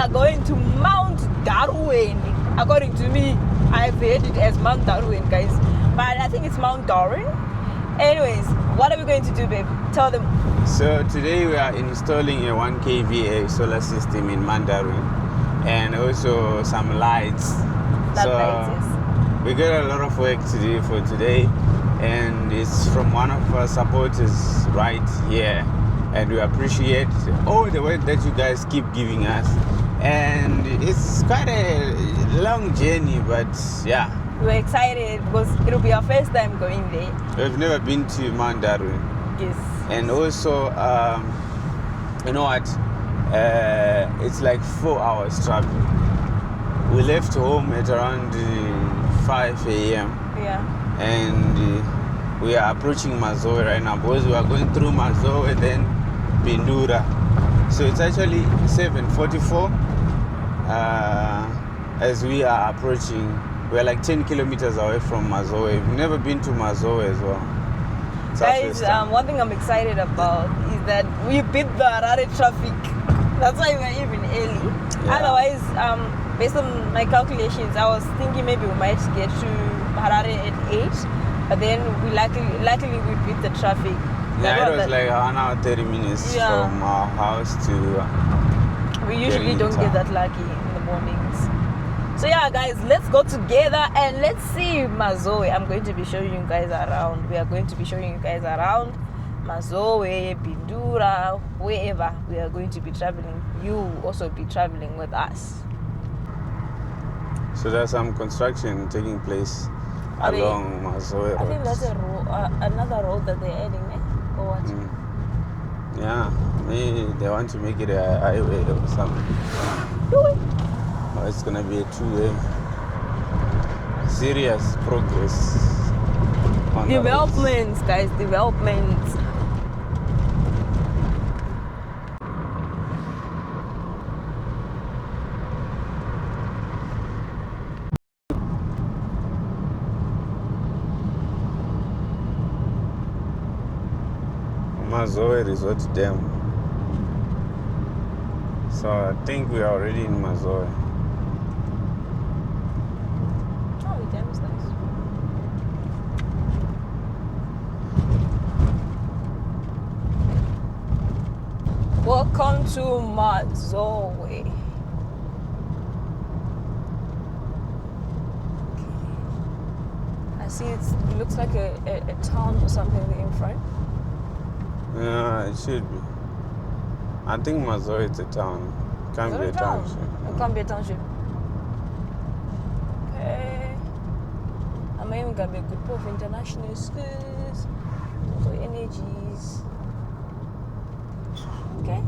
are going to Mount Darwin. According to me, I've heard it as Mount Darwin, guys, but I think it's Mount Darwin. Anyways, what are we going to do, babe? Tell them. So today we are installing a 1 KVA solar system in Mount Darwin, and also some lights. We got a lot of work to do for today, and it's from one of our supporters right here, and we appreciate all the work that you guys keep giving us. And it's quite a long journey, but yeah, we're excited because it'll be our first time going there. We've never been to Mount Darwin. Yes. And also, you know what? It's like 4 hours travel. We left home at around 5 a.m. Yeah. And we are approaching Mazoe right now because we are going through Mazoe, then Bindura. So it's actually 7:44 as we are approaching. We're like 10 kilometers away from Mazoe. We've never been to Mazoe as well. Guys, one thing I'm excited about is that we beat the Harare traffic. That's why we're even early. Yeah. Otherwise, based on my calculations, I was thinking maybe we might get to Harare at 8, but then we luckily we beat the traffic. Yeah, it was like 1 hour 30 minutes from our house to. We usually don't get that lucky in the mornings. So yeah, guys, let's go together and let's see Mazoe. I'm going to be showing you guys around. We are going to be showing you guys around Mazoe, Bindura, wherever we are going to be traveling. You also be traveling with us. So there's some construction taking place along Mazoe. I think that's another road that they're adding, or what? Yeah, maybe they want to make it a highway or something. It's gonna be a two-way. Serious progress. Developments, guys, developments. Mazoe Resort Dam. So I think we are already in Mazoe. Welcome to Mazoe. Okay. I see it looks like a town or something in front. Yeah, it should be. I think Mazoe is a town. Can't be a township. It can't be a township. Okay. I'm even gonna be a good proof international schools, so energies. Okay.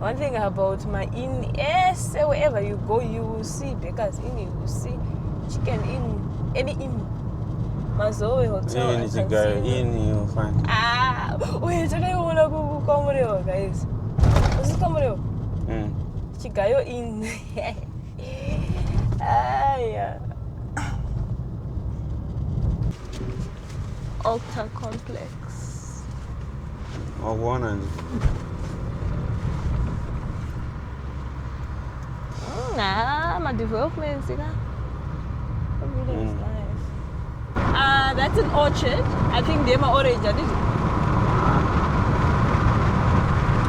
One thing about my inn, yes, wherever you go, you will see bakers inn, you will see chicken inn, any inn. Mazoe hotel. Even if you go in, you'll find. Wait, today we wanna go Komoreo, guys. What's this Komoreo? Chicago inn. Yeah. Altar complex. Or one and. My developments, you know. Really is nice. That's an orchard. I think they're my orange, isn't it?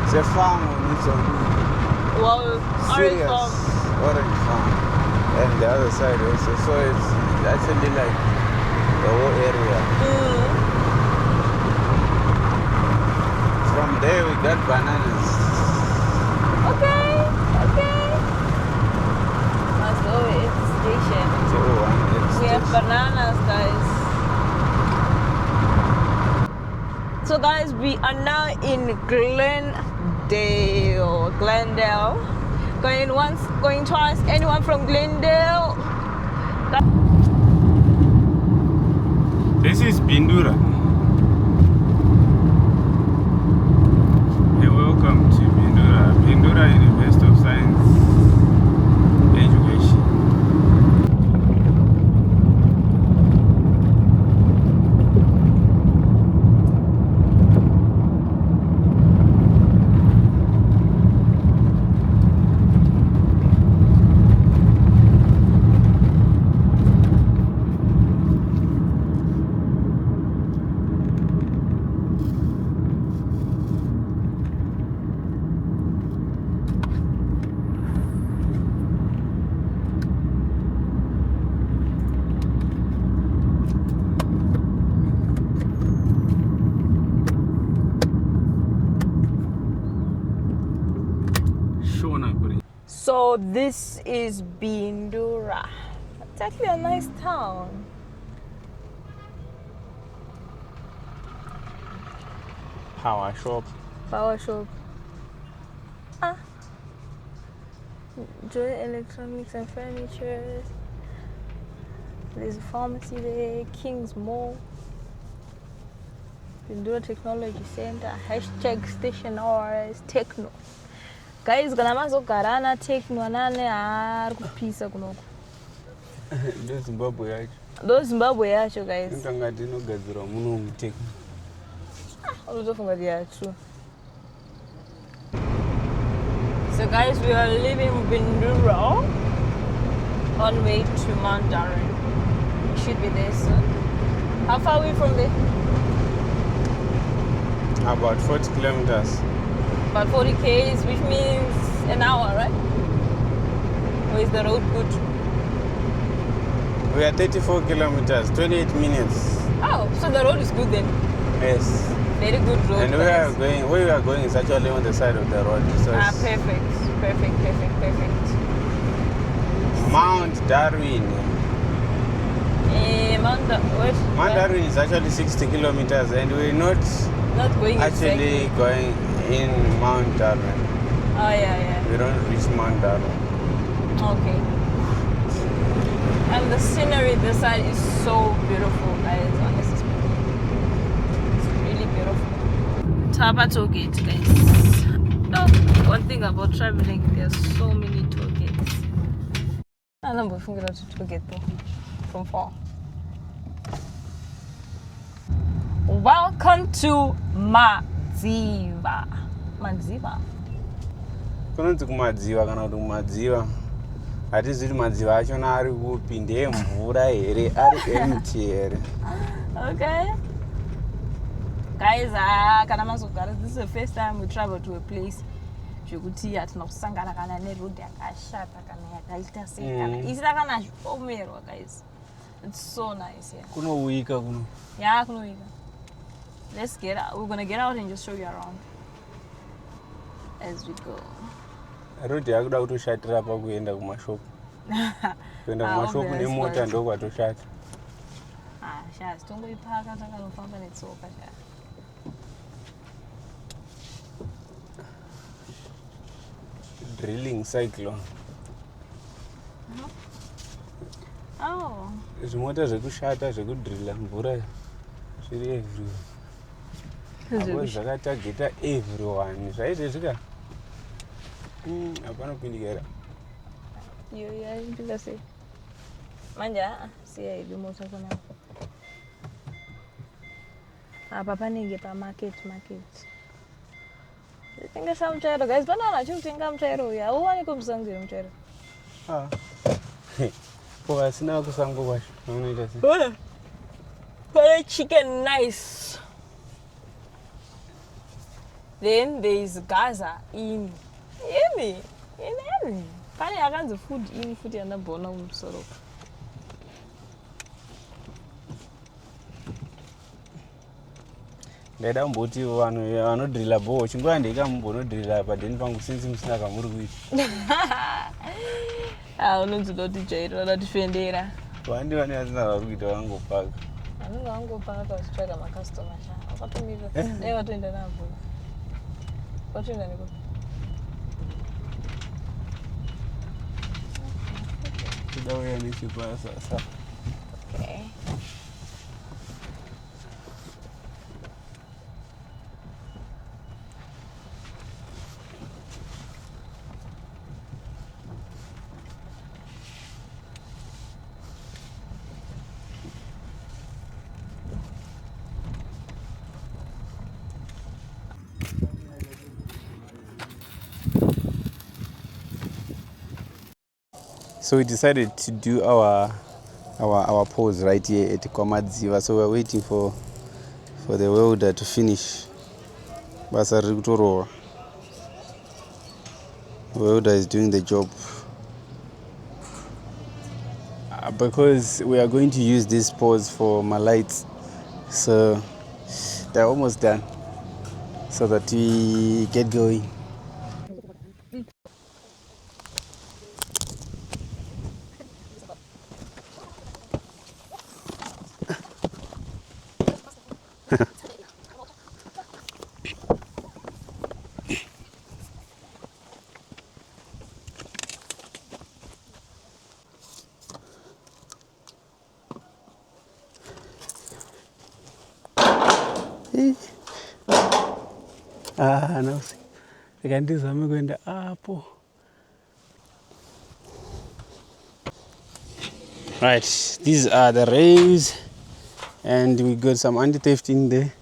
It's a farm on its own. Well, orange farm. Orange farm. And the other side also. So it's actually like the whole area. From there we got bananas. Okay. Mazoe is the station. We have bananas, guys. So guys, we are now in Glendale. Going once, going twice. Anyone from Glendale? This is Bindura. Hey, welcome to Bindura. Bindura University of Science Education. So this is Bindura. It's actually a nice town. Power shop. Power shop. Ah. Joy Electronics and Furniture. There's a pharmacy there. King's Mall. Bindura Technology Center. Hashtag station hours. Techno. Guys, kana mazogarana Techno anane ari kupisa kunoko. Ndo Zimbabwe yacho guys. Ndangati inogadzirwa muno muTechno. Unotofunga true. So guys, we are leaving Bindura on way to Mount Darwin. We should be there soon. How far are we from there? About 40 kilometers. About 40 k's, which means an hour, right? Or is the road good? We are 34 kilometers, 28 minutes. Oh, so the road is good then? Yes. Very good road. And where we are going is actually on the side of the road. So perfect. Mount Darwin. Mount Darwin is actually 60 kilometers, and we're not going actually going in Mount Darwin. Oh yeah. We don't reach Mount Darwin. Okay. And the scenery this side is so beautiful, guys. Honestly speaking, it's really beautiful. Taba toll gate, guys. No, one thing about traveling, there's so many toll gates. I don't know if I'm going to toll gate though, from far. Welcome to Madziva. Kunonzi kumadziva kana kuti kumadziva. Hatizivi kuti madziva achona ari kupi, ndeemvura here, ari empty here. Okay. Guys, kana mazogara, this is the first time we travel to a place zvekuti hatina kusangana kana neroad yakashata kana yakaita sei kana isina kana zvipomerwa, guys. It's so nice here. Kunouika kuno. Yeah, kunouika. Let's get out. We're gonna get out and just show you around as we go. Road yakuda kutoshatira pakuenda kumashopu. Kuenda kumashopu nemota ndo kwatoshata. Shazi tongoipaka takanofamba netsoka shazi. Drilling cyclone. Oh. Zvimota zvekushata zvekudrilla mvura zviri everywhere. Abo zvakatageta everyone. Zvaite zvika. Hapana kupindikira. Yo, ndingase. Manja siya ibimota kona. Apa panenge pa market. Tengesa muchairo, guys. Banana chikutenga muchairo uya. Uwani kumsangira muchairo. Ko asina kusango kwacho. Unoita sei? But chicken nice. Then there is Gaza in Emi. Pane yakanzi food in futi yandabona kumusoro. Ndaida mboti vanodrilla ball. Chinguva ndeikambono padeni pangu since musina kamuri kuita. Unonzi doti jairo ratifendera. Vandi vane vasina vari kuita vangopaka. Vanenge vangopaka vachitsvaga makastoma sha. Vakatomira. Vatoenda navo. Vatoenda neko. Tidauya nechipa sasa. Okay. So we decided to do our pause right here at Kwamadziva. So we're waiting for the welder to finish. Basa riri kutorova. The welder is doing the job. Because we are going to use this pause for my lights. So they're almost done. So that we get going. Now see. I can do something going to apple. Right, these are the rays, and we got some anti-theft in there.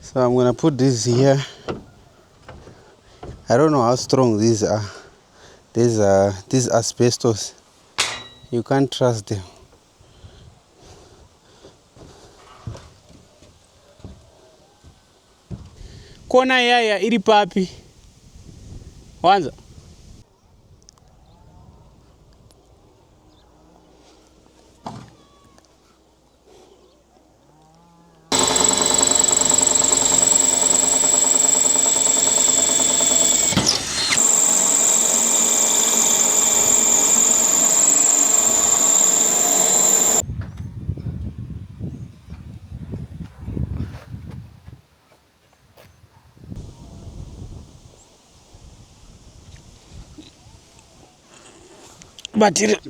So I'm gonna put this here. I don't know how strong these are. These asbestos. You can't trust them. Kona yaya iri papi. Wanza. But it,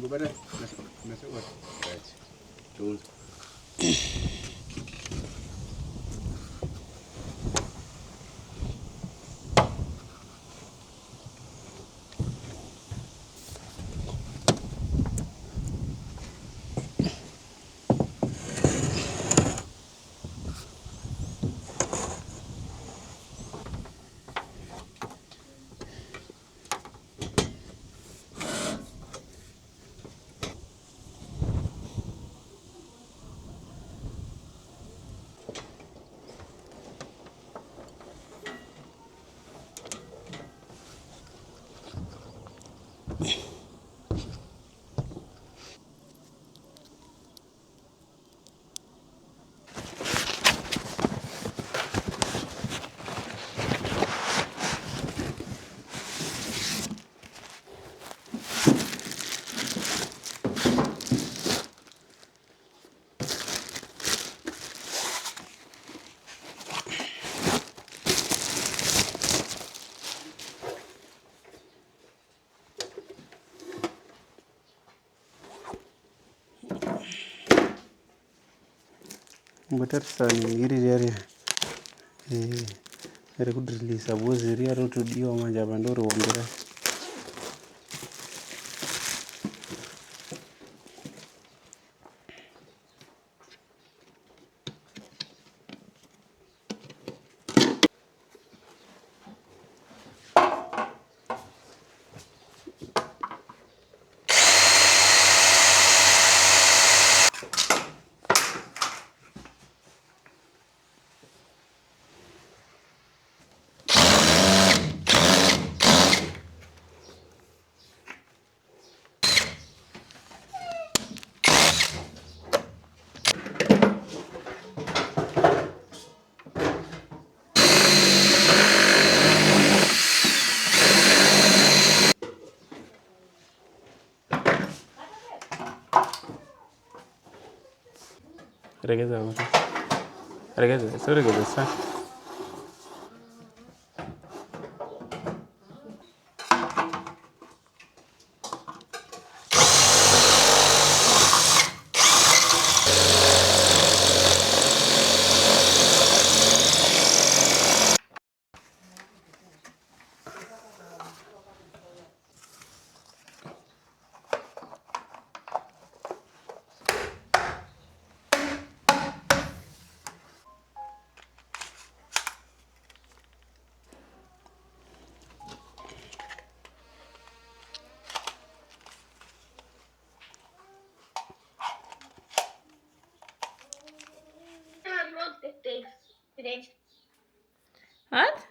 What?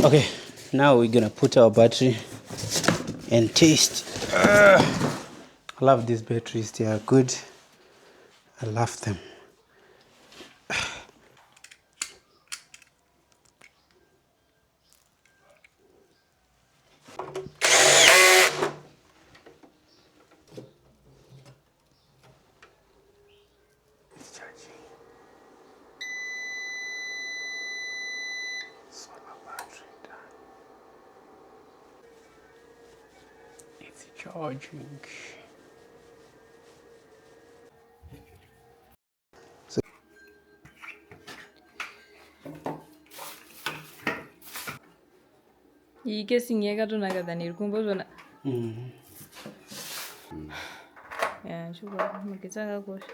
okay, now we're gonna put our battery and taste. I love these batteries, they are good. I love them. Charging. Iyi casing yakatonaka than iri kumbozona. Yeah, shuka magetsi akakosha.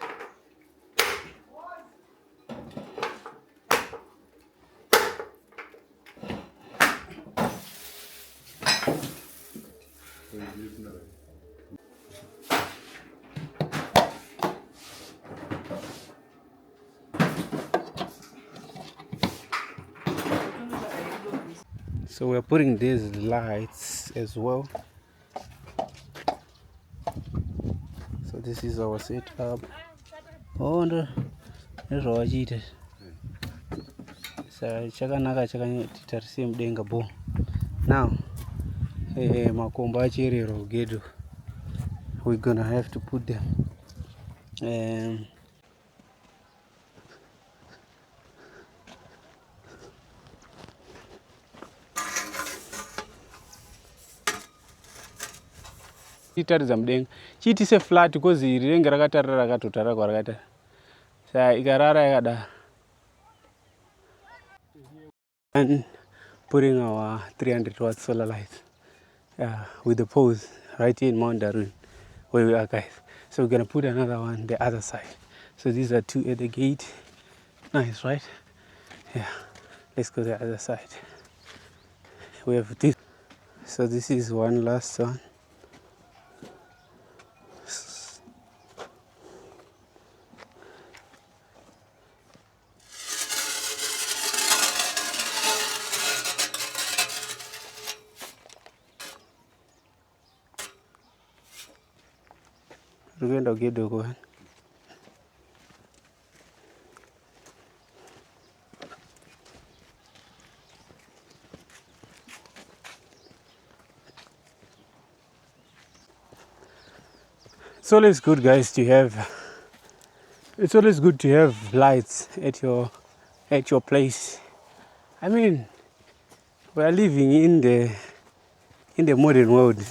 So we're putting these lights as well. So this is our setup. Oh, no, that's what I did. So chakanaka chakanyetitarisa mudenga bo. Now, makomba acherero gedo. We're gonna have to put them. Chitaridza mudenga chiitise flat because iri renge rakatarira rakatotara kwarakatara. Saka ikarara yakadaro. And putting our 300 watt solar lights with the poles right here in Mount Darwin where we are, guys. So we're gonna put another one the other side. So these are two at the gate. Nice, right? Yeah. Let's go to the other side. We have this. So this is one last one. We're going to get the one. It's always good, guys, to have. It's always good to have lights at your place. I mean, we are living in the modern world.